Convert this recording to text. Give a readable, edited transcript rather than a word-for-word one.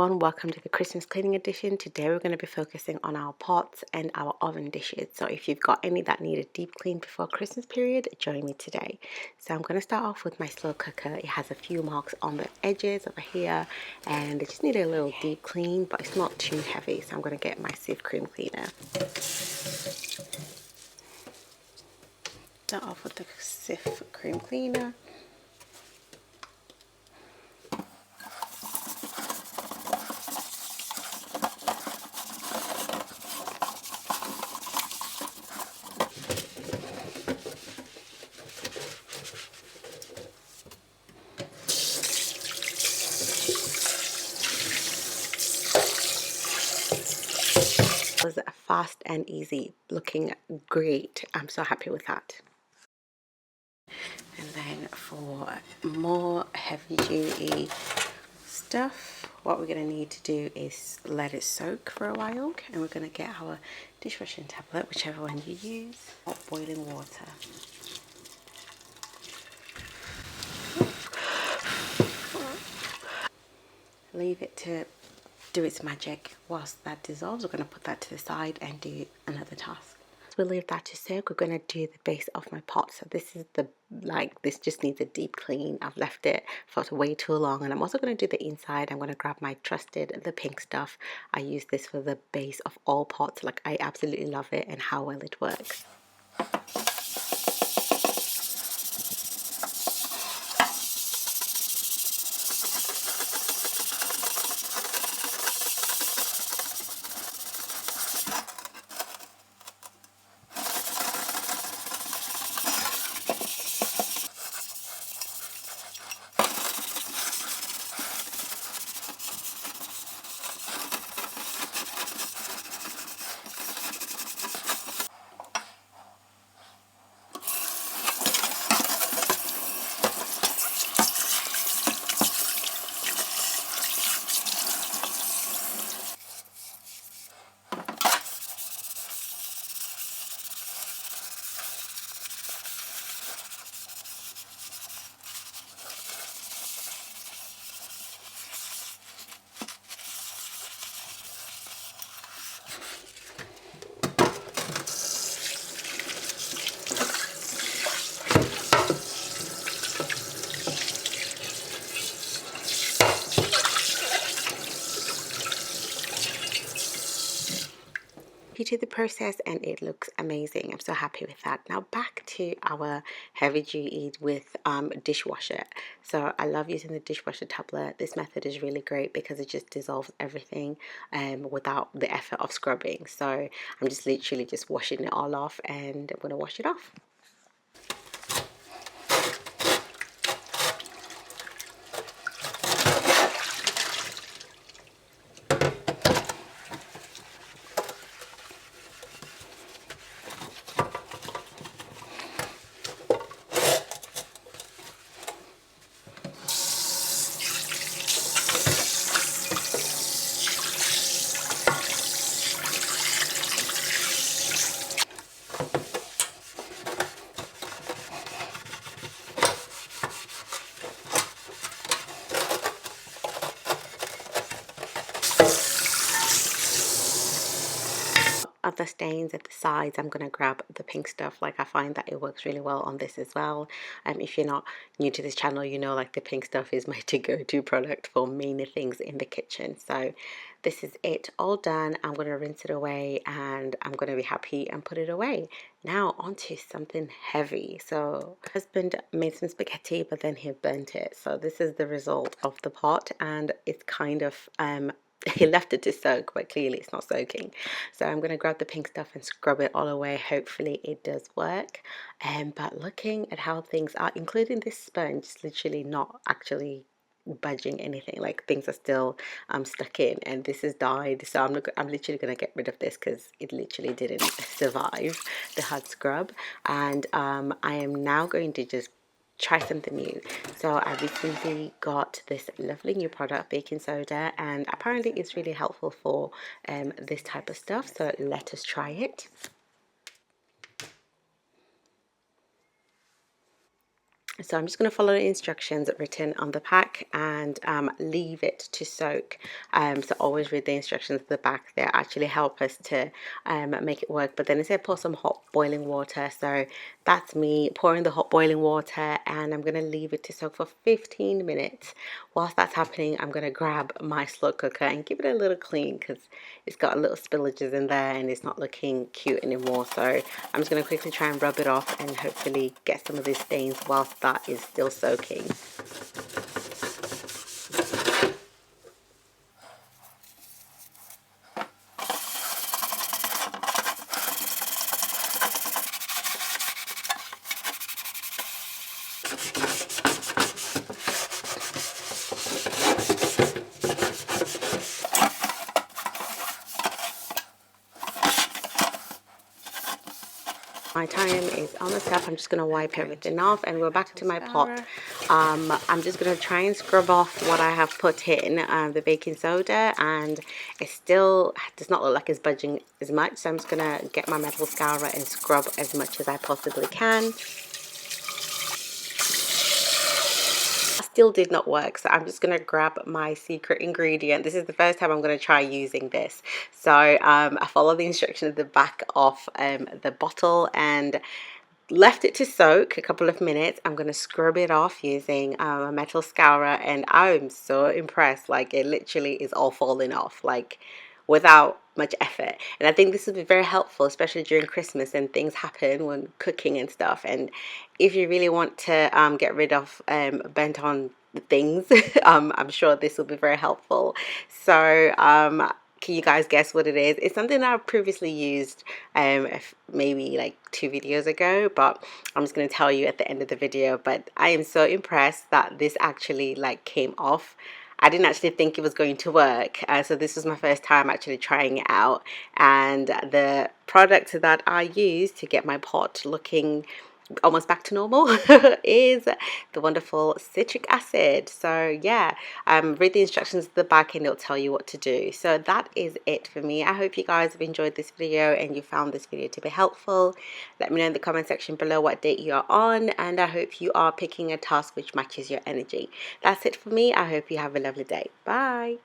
Welcome to the Christmas cleaning edition. Today we're going to be focusing on our pots and our oven dishes. So if you've got any that need a deep clean before Christmas period, join me today. So I'm going to start off with my slow cooker. It has a few marks on the edges over here and they just need a little deep clean, but it's not too heavy. So I'm going to get my sieve cream cleaner. Start off with the sieve cream cleaner. Was fast and easy, looking great. I'm so happy with that. And then for more heavy duty stuff, what we're going to need to do is let it soak for a while, and we're going to get our dishwashing tablet, whichever one you use, hot boiling water. Leave it to do its magic. Whilst that dissolves, we're going to put that to the side and do another task. So we'll leave that to soak. We're going to do the base of my pot. So this is this just needs a deep clean. I've left it for way too long, and I'm also going to do the inside. I'm going to grab my trusted The Pink Stuff. I use this for the base of all pots. Like, I absolutely love it and how well it works. To the process, and it looks amazing. I'm so happy with that. Now back to our heavy duty with dishwasher. So I love using the dishwasher tablet. This method is really great because it just dissolves everything without the effort of scrubbing. So I'm just literally just washing it all off, and I'm going to wash it off. Other stains at the sides, I'm going to grab the Pink Stuff. Like, I find that it works really well on this as well. If you're not new to this channel, you know, like, the Pink Stuff is my to-go-to product for many things in the kitchen. So this is it all done. I'm going to rinse it away and I'm going to be happy and put it away. Now onto something heavy. So my husband made some spaghetti, but then he burnt it. So this is the result of the pot, and it's kind of he left it to soak, but clearly it's not soaking. So I'm going to grab the Pink Stuff and scrub it all away. Hopefully it does work. But looking at how things are, including this sponge, it's literally not actually budging anything. Like, things are still stuck in, and this has died. So I'm literally going to get rid of this because it literally didn't survive the hard scrub. And I am now going to just try something new. So I recently got this lovely new product, baking soda, and apparently it's really helpful for this type of stuff. So let us try it. So I'm just going to follow the instructions written on the pack and leave it to soak. So always read the instructions at the back. They actually help us to make it work. But then it said pour some hot boiling water. So that's me pouring the hot boiling water, and I'm going to leave it to soak for 15 minutes. Whilst that's happening, I'm going to grab my slow cooker and give it a little clean because it's got a little spillages in there and it's not looking cute anymore. So I'm just going to quickly try and rub it off and hopefully get some of these stains whilst that is still soaking. My time is almost up. I'm just going to wipe everything off and go back to my pot. I'm just going to try and scrub off what I have put in, the baking soda, and it still does not look like it's budging as much. So I'm just going to get my metal scourer and scrub as much as I possibly can. Still did not work, so I'm just going to grab my secret ingredient. This is the first time I'm going to try using this. So I follow the instruction at the back of the bottle and left it to soak a couple of minutes. I'm going to scrub it off using a metal scourer, and I'm so impressed. Like, it literally is all falling off, like, without much effort. And I think this would be very helpful, especially during Christmas and things happen when cooking and stuff. And if you really want to get rid of burnt on things, I'm sure this will be very helpful. So can you guys guess what it is? It's something I've previously used maybe like 2 videos ago, but I'm just going to tell you at the end of the video. But I am so impressed that this actually like came off. I didn't actually think it was going to work, so this was my first time actually trying it out. And the product that I used to get my pot looking almost back to normal is the wonderful citric acid. So yeah, read the instructions at the back and it'll tell you what to do. So that is it for me. I hope you guys have enjoyed this video and you found this video to be helpful. Let me know in the comment section below what date you are on, and I hope you are picking a task which matches your energy. That's it for me. I hope you have a lovely day. Bye.